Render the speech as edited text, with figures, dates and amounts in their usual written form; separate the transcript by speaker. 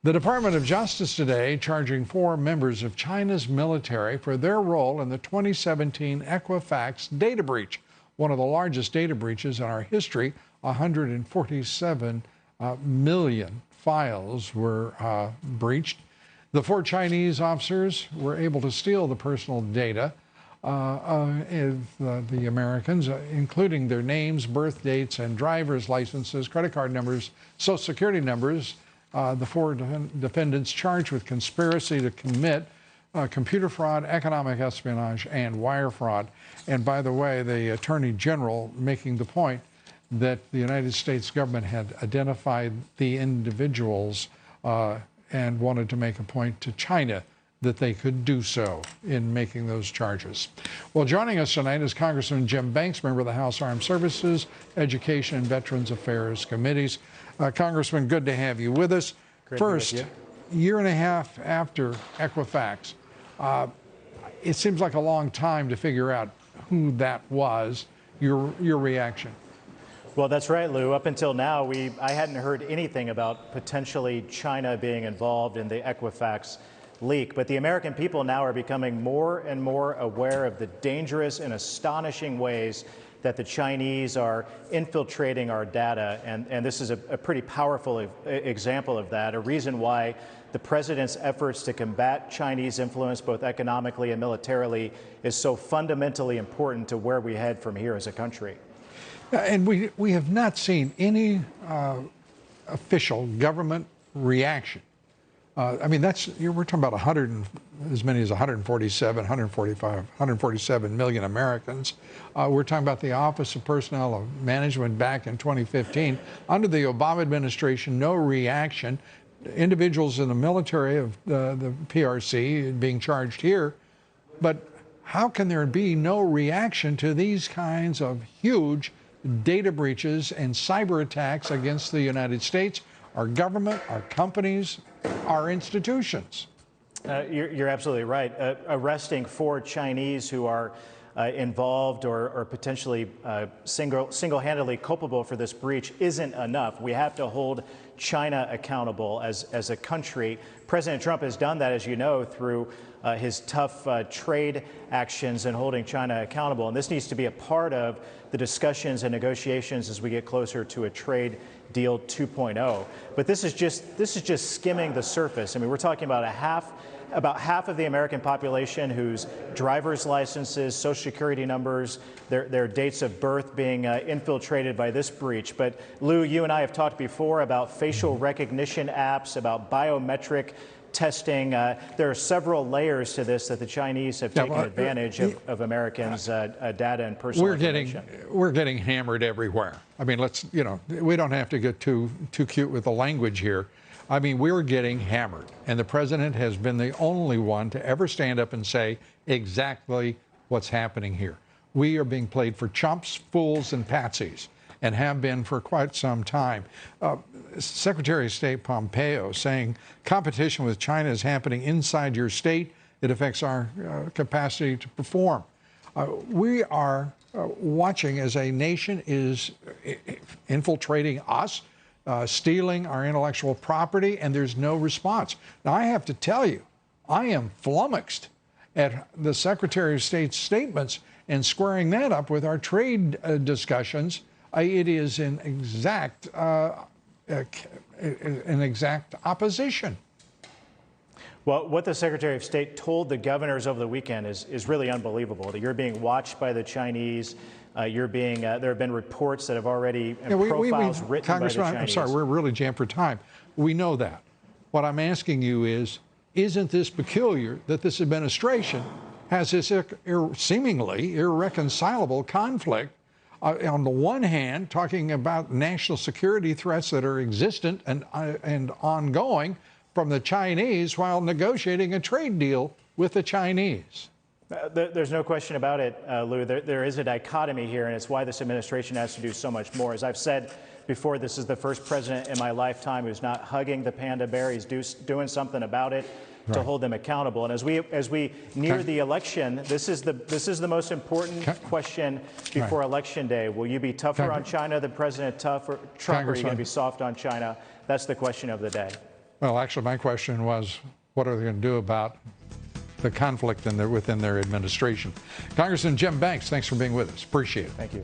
Speaker 1: The Department of Justice today charging 4 members of China's military for their role in the 2017 Equifax data breach, one of the largest data breaches in our history. 147 million files were breached. The 4 Chinese officers were able to steal the personal data of the Americans, including their names, birth dates, and driver's licenses, credit card numbers, social security numbers. The 4 defendants charged with conspiracy to commit computer fraud, economic espionage, and wire fraud. And by the way, the Attorney General making the point that the United States government had identified the individuals and wanted to make a point to China that they could do so in making those charges. Well, joining us tonight is Congressman Jim Banks, member of the House Armed Services, Education, and Veterans Affairs Committees. Congressman, good to have you with us.
Speaker 2: Great
Speaker 1: First,
Speaker 2: to be with
Speaker 1: year and a half after Equifax, it seems like a long time to figure out who that was. Your reaction?
Speaker 2: Well, that's right, Lou. Up until now, I hadn't heard anything about potentially China being involved in the Equifax leak. But the American people now are becoming more and more aware of the dangerous and astonishing ways that the Chinese are infiltrating our data. And this is a pretty powerful example of that, a reason why the president's efforts to combat Chinese influence, both economically and militarily, is so fundamentally important to where we head from here as a country.
Speaker 1: And we have not seen any official government reaction. I mean, we're talking about as many as 147 million Americans. We're talking about the Office of Personnel Management back in 2015. Under the Obama administration, no reaction. Individuals in the military of the PRC being charged here. But how can there be no reaction to these kinds of huge data breaches and cyber attacks against the United States, our government, our companies, our institutions?
Speaker 2: You're absolutely right. Arresting 4 Chinese who are involved or potentially single-handedly culpable for this breach isn't enough. We have to hold China accountable as a country. President Trump has done that, as you know, through his tough trade actions and holding China accountable. And this needs to be a part of the discussions and negotiations as we get closer to a trade deal 2.0. But this is just skimming the surface. I mean, we're talking about about half of the American population whose driver's licenses, social security numbers, their dates of birth being infiltrated by this breach. But Lou, you and I have talked before about facial recognition apps, about biometric testing. There are several layers to this that the Chinese have taken advantage of Americans' data and personal information.
Speaker 1: We're getting hammered everywhere. I mean, we don't have to get too cute with the language here. I mean, we're getting hammered, and the president has been the only one to ever stand up and say exactly what's happening here. We are being played for chumps, fools, and patsies, and have been for quite some time. Secretary of State Pompeo saying competition with China is happening inside your state. It affects our capacity to perform. We are watching as a nation is infiltrating us, stealing our intellectual property, and there's no response. Now, I have to tell you, I am flummoxed at the Secretary of State's statements and squaring that up with our trade discussions. It is in exact opposition.
Speaker 2: Well, what the Secretary of State told the governors over the weekend is really unbelievable. That you're being watched by the Chinese. There have been reports that have already profiles written by the Chinese.
Speaker 1: I'm sorry, we're really jammed for time. We know that. What I'm asking you is, isn't this peculiar that this administration has this seemingly irreconcilable conflict? On the one hand, talking about national security threats that are existent and ongoing from the Chinese while negotiating a trade deal with the Chinese.
Speaker 2: There's no question about it, Lou. There is a dichotomy here, and it's why this administration has to do so much more. As I've said before, this is the first president in my lifetime who's not hugging the panda bear. He's doing something about it to hold them accountable. And as we near the election, this is the most important question before Election Day. Will you be tougher on China than President Trump, or are you going to be soft on China? That's the question of the day.
Speaker 1: Well, actually, my question was, what are they going to do about the conflict within their administration? Congressman Jim Banks, thanks for being with us. Appreciate it.
Speaker 2: Thank you.